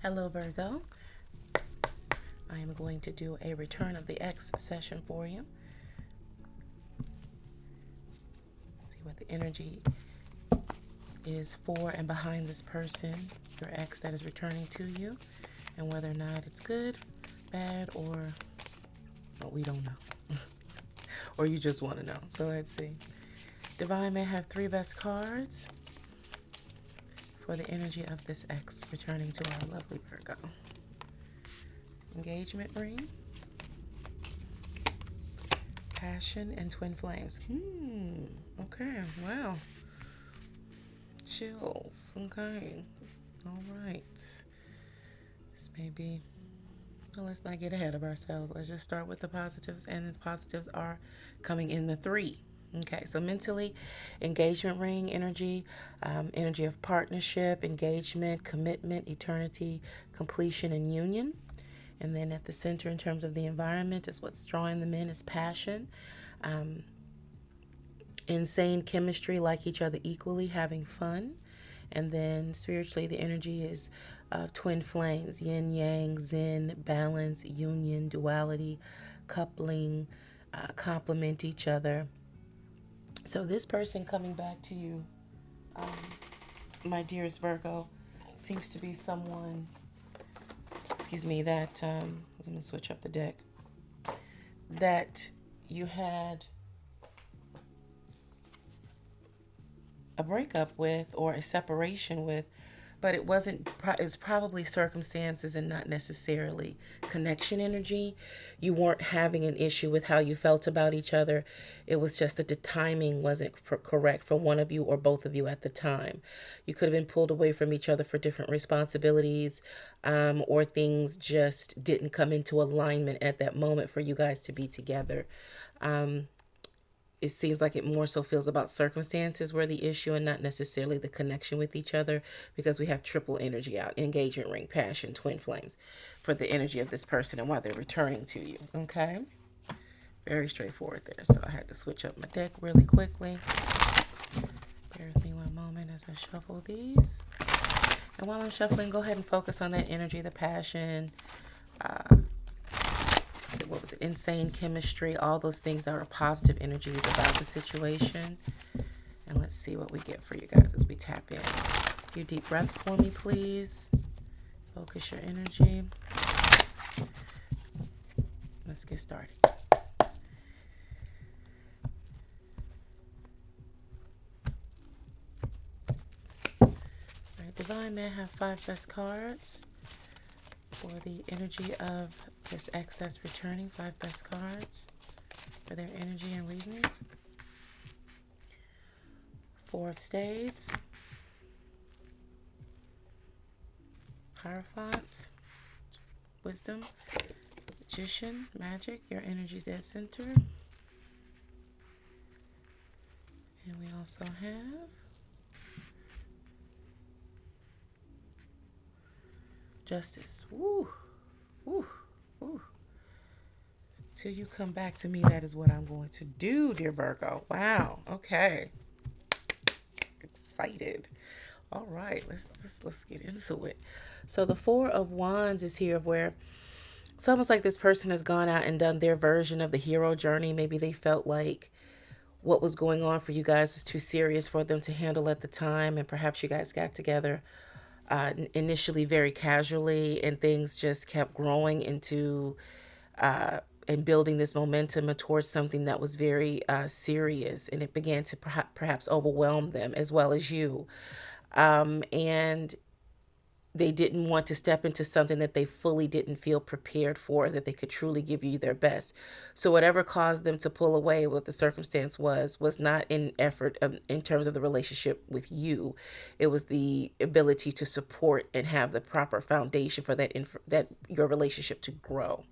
Hello, Virgo. I am going to do a return of the X session for you. See what the energy is for and behind this person, your ex that is returning to you, and whether or not it's good, bad, or well, we don't know. Or you just want to know. So let's see. Divine may have 3 best cards for the energy of this ex returning to our lovely Virgo. Engagement ring, passion, and twin flames. Okay, wow. Chills. Okay. All right. This may be, well, let's not get ahead of ourselves. Let's just start with the positives, and the positives are coming in the 3. Okay, so mentally, engagement ring energy, energy of partnership, engagement, commitment, eternity, completion, and union. And then at the center, in terms of the environment, is what's drawing them in is passion, insane chemistry, like each other equally, having fun. And then spiritually, the energy is twin flames, yin, yang, zen, balance, union, duality, coupling, complement each other. So this person coming back to you, my dearest Virgo, seems to be someone, that, let me switch up the deck, that you had a breakup with or a separation with, but it wasn't, it's probably circumstances and not necessarily connection energy. You weren't having an issue with how you felt about each other. It was just that the timing wasn't correct for one of you or both of you at the time. You could have been pulled away from each other for different responsibilities, or things just didn't come into alignment at that moment for you guys to be together. It seems like it more so feels about circumstances were the issue and not necessarily the connection with each other, because we have triple energy out: engagement ring, passion, twin flames, for the energy of this person and why they're returning to you. Okay, very straightforward there. So I had to switch up my deck really quickly. Bear with me one moment as I shuffle these. And while I'm shuffling, go ahead and focus on that energy, the passion, what was it, insane chemistry, all those things that are positive energies about the situation. And let's see what we get for you guys as we tap in. A few deep breaths for me, please. Focus your energy. Let's get started. All right, Divine may have 5 best cards for the energy of this ex that's returning. 5 best cards for their energy and reasonings. 4 of Spades, Hierophant, Wisdom, Magician, Magic, your energy's dead center. And we also have Justice. Woo, woo, woo. Till you come back to me, that is what I'm going to do, dear Virgo. Wow. Okay. Excited. All right. Let's get into it. So the 4 of Wands is here, where it's almost like this person has gone out and done their version of the hero journey. Maybe they felt like what was going on for you guys was too serious for them to handle at the time, and perhaps you guys got together initially very casually, and things just kept growing into and building this momentum towards something that was very serious, and it began to perhaps overwhelm them as well as you, and they didn't want to step into something that they fully didn't feel prepared for, that they could truly give you their best. So whatever caused them to pull away, what the circumstance was not in effort in terms of the relationship with you. It was the ability to support and have the proper foundation for that your relationship to grow.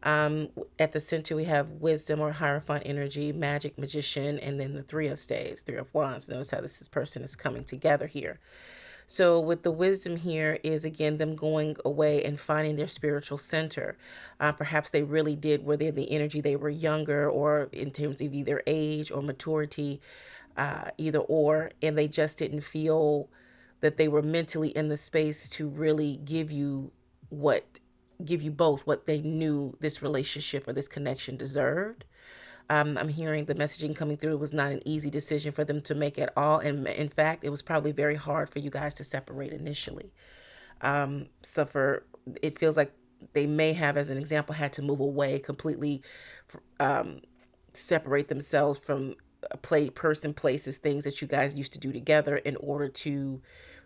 At the center, we have Wisdom or Hierophant energy, Magic, Magician, and then the 3 of Staves, 3 of Wands. Notice how this person is coming together here. So with the Wisdom here is, again, them going away and finding their spiritual center. Perhaps they really did, were they the energy, they were younger, or in terms of either age or maturity, either or, and they just didn't feel that they were mentally in the space to really what give you both what they knew this relationship or this connection deserved. I'm hearing the messaging coming through. It was not an easy decision for them to make at all. And in fact, it was probably very hard for you guys to separate initially. So for it feels like they may have, as an example, had to move away completely, um, separate themselves from a person, places, things that you guys used to do together in order to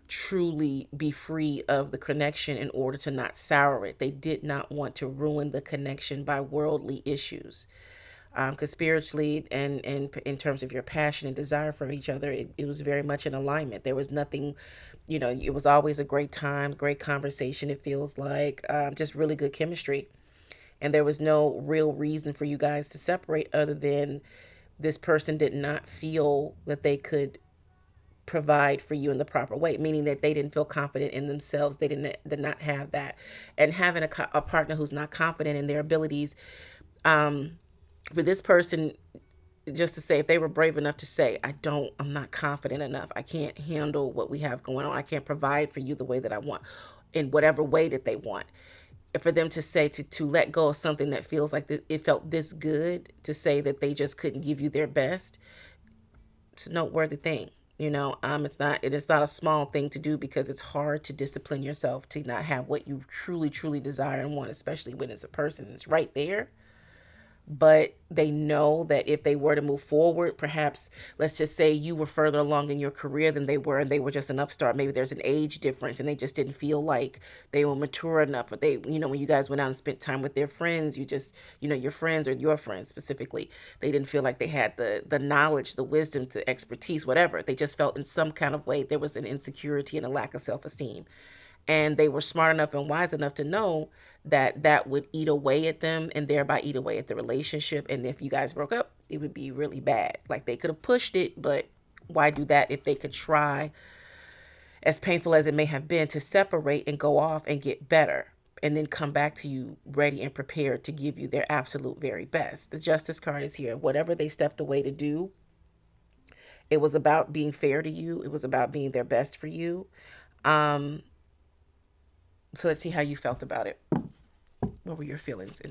truly be free of the connection, in order to not sour it. They did not want to ruin the connection by worldly issues. Because spiritually and in terms of your passion and desire for each other, it was very much in alignment. There was nothing, it was always a great time, great conversation. It feels like just really good chemistry. And there was no real reason for you guys to separate other than this person did not feel that they could provide for you in the proper way, meaning that they didn't feel confident in themselves. They did not have that. And having a partner who's not confident in their abilities, for this person, just to say, if they were brave enough to say, I'm not confident enough, I can't handle what we have going on, I can't provide for you the way that I want, in whatever way that they want, for them to say, to let go of something that feels like it felt this good, to say that they just couldn't give you their best, it's a noteworthy thing. It's not a small thing to do, because it's hard to discipline yourself to not have what you truly, truly desire and want, especially when it's a person that's right there. But they know that if they were to move forward, perhaps let's just say you were further along in your career than they were, and they were just an upstart. Maybe there's an age difference and they just didn't feel like they were mature enough. Or they, when you guys went out and spent time with their friends, your friends, or your friends specifically, they didn't feel like they had the knowledge, the wisdom, the expertise, whatever. They just felt in some kind of way there was an insecurity and a lack of self-esteem. And they were smart enough and wise enough to know that that would eat away at them, and thereby eat away at the relationship. And if you guys broke up, it would be really bad. Like, they could have pushed it, but why do that if they could try, as painful as it may have been, to separate and go off and get better, and then come back to you ready and prepared to give you their absolute very best. The Justice card is here. Whatever they stepped away to do, it was about being fair to you. It was about being their best for you. So let's see how you felt about it. What were your feelings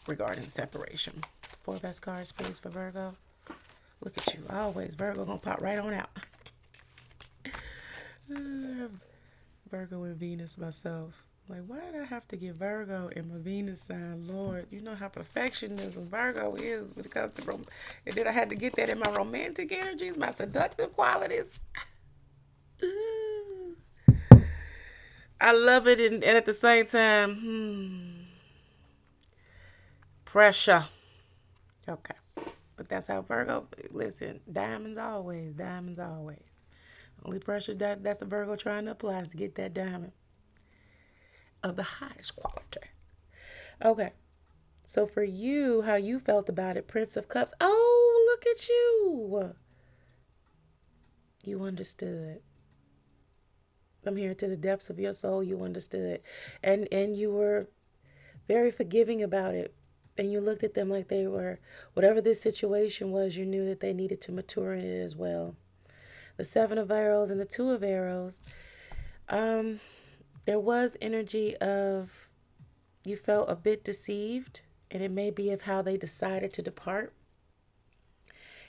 regarding separation? 4 best cards, please, for Virgo. Look at you. Always Virgo gonna pop right on out. Virgo and Venus myself. Like, why did I have to get Virgo in my Venus sign? Lord, you know how perfectionism Virgo is when it comes to and then I had to get that in my romantic energies, my seductive qualities. I love it, and at the same time, pressure. Okay. But that's how Virgo, listen, diamonds always, diamonds always. Only pressure that's the Virgo trying to apply is to get that diamond of the highest quality. Okay. So for you, how you felt about it, Prince of Cups. Oh, look at you. You understood. I'm here to the depths of your soul. You understood. And you were very forgiving about it. And you looked at them like they were, whatever this situation was, you knew that they needed to mature in it as well. The 7 of Arrows and the 2 of Arrows. There was energy of, you felt a bit deceived, and it may be of how they decided to depart.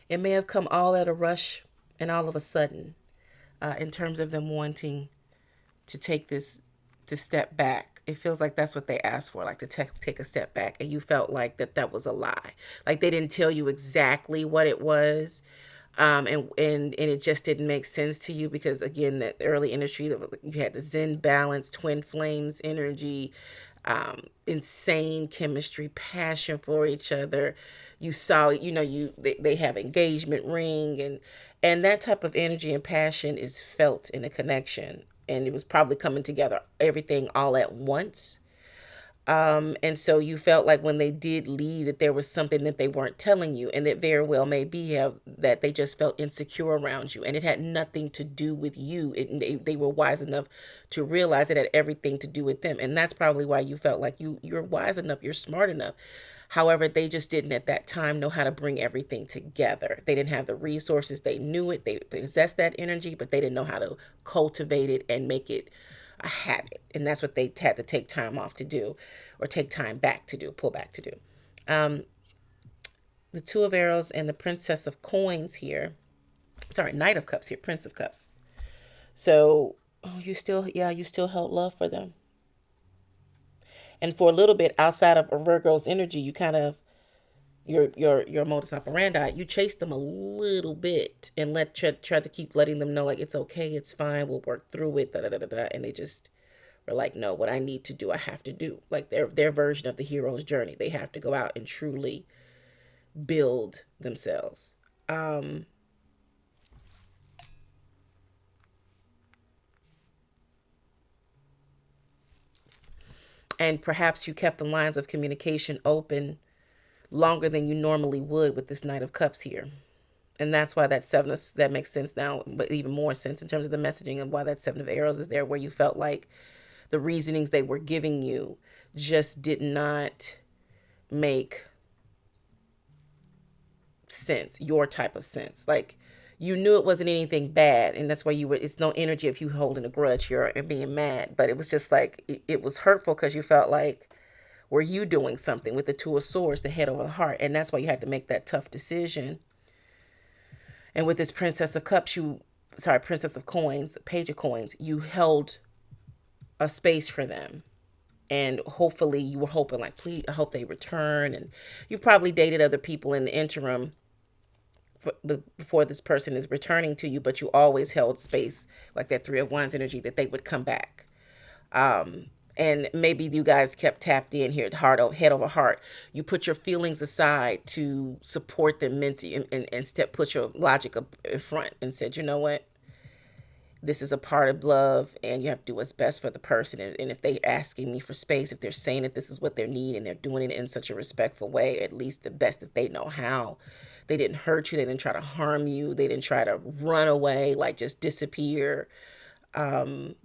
It may have come all at a rush and all of a sudden, in terms of them wanting to take this, to step back. It feels like that's what they asked for, like to take a step back, and you felt like that was a lie. Like they didn't tell you exactly what it was, and it just didn't make sense to you, because again, that early energy, you had the Zen balance, twin flames energy, insane chemistry, passion for each other. You saw, they have engagement ring, and that type of energy and passion is felt in a connection, and it was probably coming together, everything all at once. And so you felt like when they did leave that there was something that they weren't telling you, and that very well may be have, that they just felt insecure around you, and it had nothing to do with you. They were wise enough to realize it had everything to do with them, and that's probably why you felt like you're wise enough, you're smart enough. However, they just didn't at that time know how to bring everything together. They didn't have the resources. They knew it. They possessed that energy, but they didn't know how to cultivate it and make it a habit. And that's what they had to take time off to do, or take time back to do, pull back to do. Um, the Two of Arrows and the Princess of Coins here. Sorry, Knight of Cups here, Prince of Cups. So, oh, you still held love for them. And for a little bit outside of a Virgo's energy, you kind of, your modus operandi, you chased them a little bit and tried to keep letting them know like it's okay, it's fine, we'll work through it, da da da da da. And they just were like, no, what I need to do, I have to do. Like their version of the hero's journey. They have to go out and truly build themselves. And perhaps you kept the lines of communication open longer than you normally would with this Knight of Cups here. And that's why that makes sense now, but even more sense in terms of the messaging of why that Seven of Arrows is there, where you felt like the reasonings they were giving you just did not make sense, your type of sense. Like you knew it wasn't anything bad, and that's why it's no energy of you holding a grudge here and being mad, but it was just like it was hurtful because you felt like, were you doing something with the Two of Swords, the head over the heart? And that's why you had to make that tough decision. And with this Princess of Coins, Page of Coins, you held a space for them. And hopefully you were hoping like, please, I hope they return. And you've probably dated other people in the interim before this person is returning to you, but you always held space, like that Three of Wands energy, that they would come back. And maybe you guys kept tapped in here, head over heart. You put your feelings aside to support them mentally, and put your logic up in front and said, you know what? This is a part of love, and you have to do what's best for the person. And if they're asking me for space, if they're saying that this is what they need and they're doing it in such a respectful way, at least the best that they know how. They didn't hurt you. They didn't try to harm you. They didn't try to run away, like just disappear. And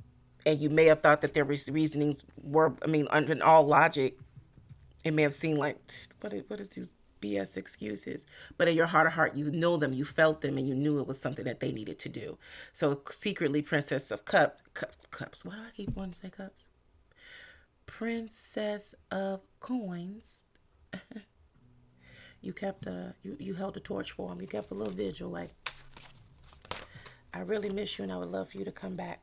you may have thought that their reasonings were, I mean, under all logic, it may have seemed like, what is these BS excuses? But in your heart of heart, you know them, you felt them, and you knew it was something that they needed to do. So secretly, Princess of Cups. Why do I keep wanting to say cups? Princess of Coins. You kept you held a torch for them. You kept a little vigil, like, I really miss you, and I would love for you to come back.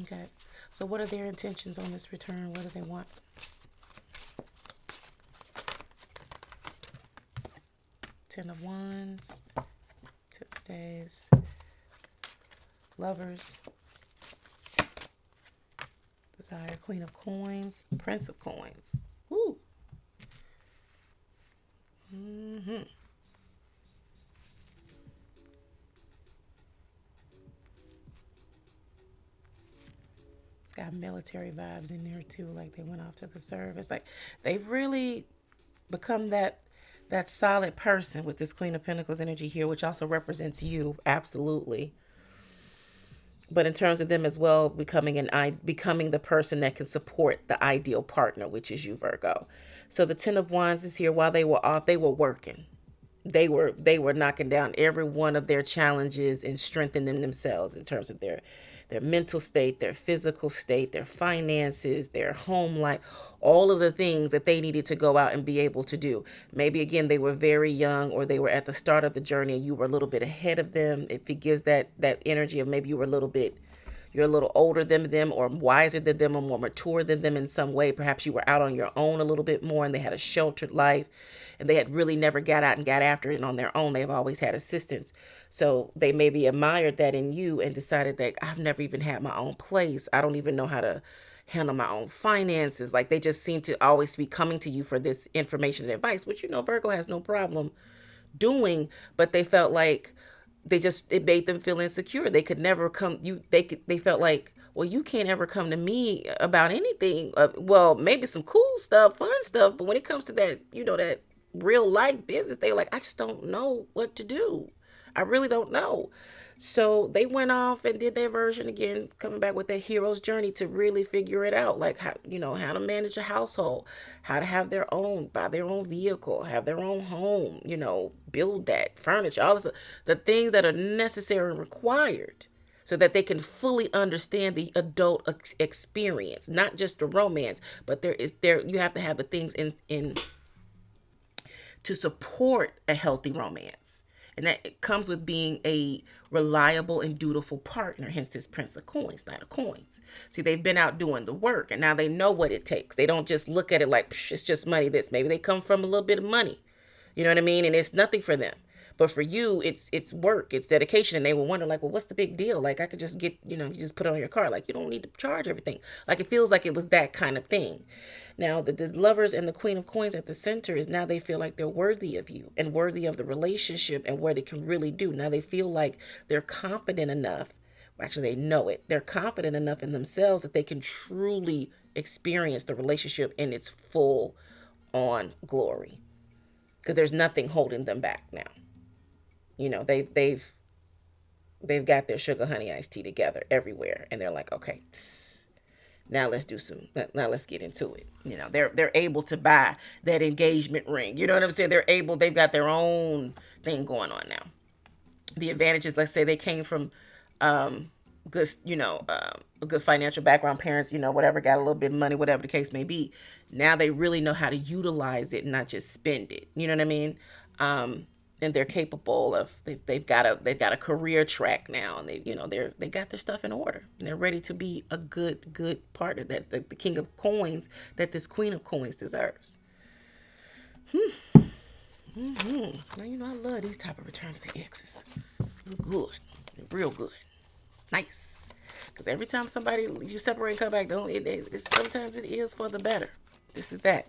Okay. So what are their intentions on this return? What do they want? Ten of Wands, Two of Staves, Lovers, Desire, Queen of Coins, Prince of Coins. Woo. Mm-hmm. It's got military vibes in there too, like they went off to the service. Like they've really become that solid person with this Queen of Pentacles energy here, which also represents you, absolutely. But in terms of them as well, becoming the person that can support the ideal partner, which is you, Virgo. So the Ten of Wands is here. While they were off, they were working. They were knocking down every one of their challenges and strengthening themselves in terms of their mental state, their physical state, their finances, their home life, all of the things that they needed to go out and be able to do. Maybe again, they were very young, or they were at the start of the journey and you were a little bit ahead of them. If it gives that energy of maybe you're a little older than them, or wiser than them, or more mature than them in some way. Perhaps you were out on your own a little bit more and they had a sheltered life and they had really never got out and got after it on their own. They've always had assistance. So they maybe admired that in you and decided that I've never even had my own place. I don't even know how to handle my own finances. Like they just seem to always be coming to you for this information and advice, which, Virgo has no problem doing, but they felt like it made them feel insecure. They could never come, they felt like, well, you can't ever come to me about anything. Well, maybe some cool stuff, fun stuff, but when it comes to that, that real life business, they were like, I just don't know what to do. I really don't know. So they went off and did their version again, coming back with their hero's journey to really figure it out, like how to manage a household, how to have their own, buy their own vehicle, have their own home, build that furniture, all this, the things that are necessary and required so that they can fully understand the adult experience, not just the romance, but there you have to have the things in to support a healthy romance. And that it comes with being a reliable and dutiful partner, hence this Prince of Coins, Knight of Coins. See, they've been out doing the work and now they know what it takes. They don't just look at it like, it's just money, this. Maybe they come from a little bit of money. You know what I mean? And it's nothing for them. But for you, it's work, it's dedication. And they will wonder, like, well, what's the big deal? Like, I could just get, you just put it on your car. Like, you don't need to charge everything. Like, it feels like it was that kind of thing. Now, the lovers and the Queen of Coins at the center is now they feel like they're worthy of you and worthy of the relationship and what it can really do. Now they feel like they're confident enough. Well, actually, they know it. They're confident enough in themselves that they can truly experience the relationship in its full on glory. Because there's nothing holding them back now. They've got their sugar honey iced tea together everywhere, and they're like, okay, now let's get into it. They're able to buy that engagement ring. You know what I'm saying? They've got their own thing going on now. The advantages, let's say they came from good, a good financial background, parents, whatever, got a little bit of money, whatever the case may be. Now they really know how to utilize it and not just spend it. You know what I mean? And they're capable of they've got a career track now, and they got their stuff in order, and they're ready to be a good partner that the King of Coins that this Queen of Coins deserves. Now I love these type of return to the exes. Good, real good, nice. Because every time somebody you separate and come back, sometimes it is for the better. This is that.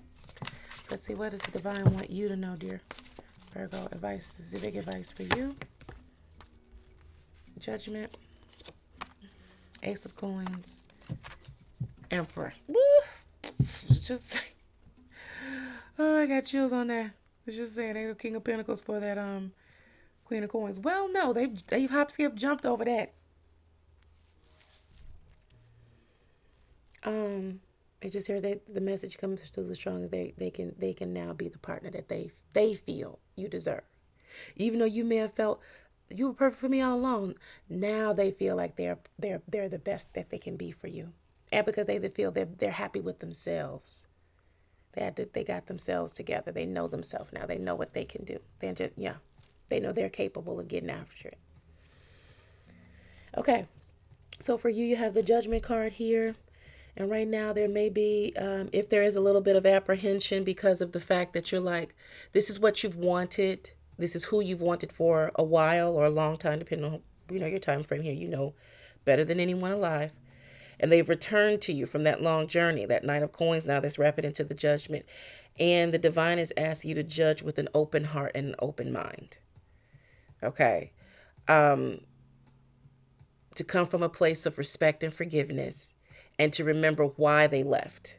Let's see, what does the divine want you to know, dear Virgo? Advice, specific advice for you. Judgment. Ace of Coins. Emperor. Woo! It's just like, oh, I got chills on that. It's just saying they the King of Pentacles for that Queen of Coins. Well, no, they've hop, skip, jumped over that. I just hear that the message comes through as strong as they can now be the partner that they feel you deserve. Even though you may have felt you were perfect for me all along, now they feel like they're the best that they can be for you, and because they feel they're happy with themselves. They got themselves together. They know themselves now. They know what they can do. They know they're capable of getting after it. Okay, so for you have the Judgment card here. And right now there may be, if there is a little bit of apprehension because of the fact that you're like, this is what you've wanted. This is who you've wanted for a while or a long time, depending on, your time frame here, better than anyone alive. And they've returned to you from that long journey, that Knight of Coins. Now that's wrapping into the Judgment. And the divine is asking you to judge with an open heart and an open mind. Okay. To come from a place of respect and forgiveness. And to remember why they left,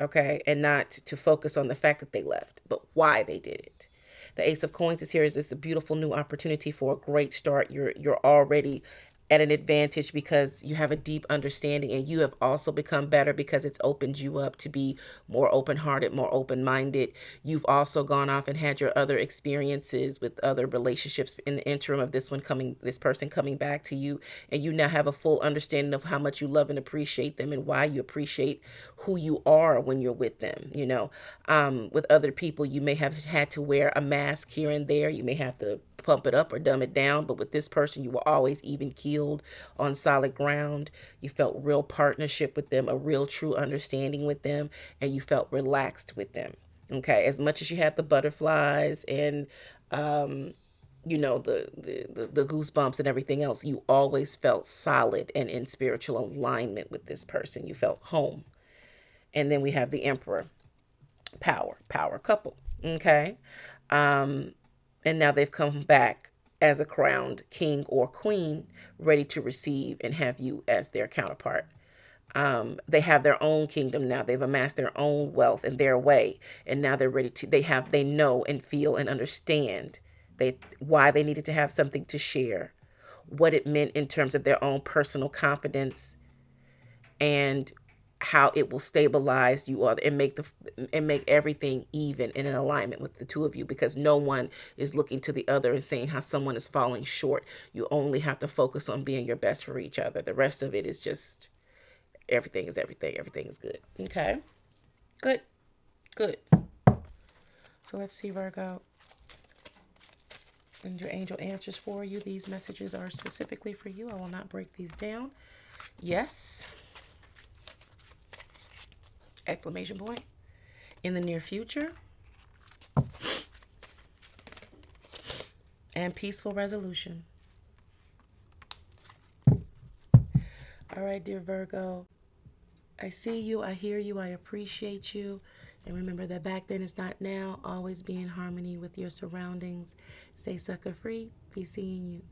okay? And not to focus on the fact that they left, but why they did it. The Ace of Coins is here. It's a beautiful new opportunity for a great start. You're already at an advantage because you have a deep understanding, and you have also become better because it's opened you up to be more open-hearted, more open-minded. You've also gone off and had your other experiences with other relationships in the interim of this person coming back to you, and you now have a full understanding of how much you love and appreciate them and why you appreciate who you are when you're with them. With other people, you may have had to wear a mask here and there. You may have to pump it up or dumb it down. But with this person, you were always even keeled on solid ground. You felt real partnership with them, a real true understanding with them, and you felt relaxed with them. Okay. As much as you had the butterflies and, the goosebumps and everything else, you always felt solid and in spiritual alignment with this person. You felt home. And then we have the Emperor, power couple. Okay. And now they've come back as a crowned king or queen, ready to receive and have you as their counterpart. They have their own kingdom now. They've amassed their own wealth in their way, and now they're ready to. They know and feel and understand why they needed to have something to share, what it meant in terms of their own personal confidence, and how it will stabilize you all and make everything even and in alignment with the two of you, because no one is looking to the other and saying how someone is falling short. You only have to focus on being your best for each other. The rest of it is just everything is everything. Everything is good. Okay. Good. Good. So let's see, Virgo. And your angel answers for you. These messages are specifically for you. I will not break these down. Yes. Exclamation point. In the near future. And peaceful resolution. All right, dear Virgo. I see you. I hear you. I appreciate you. And remember that back then is not now. Always be in harmony with your surroundings. Stay sucker free. Be seeing you.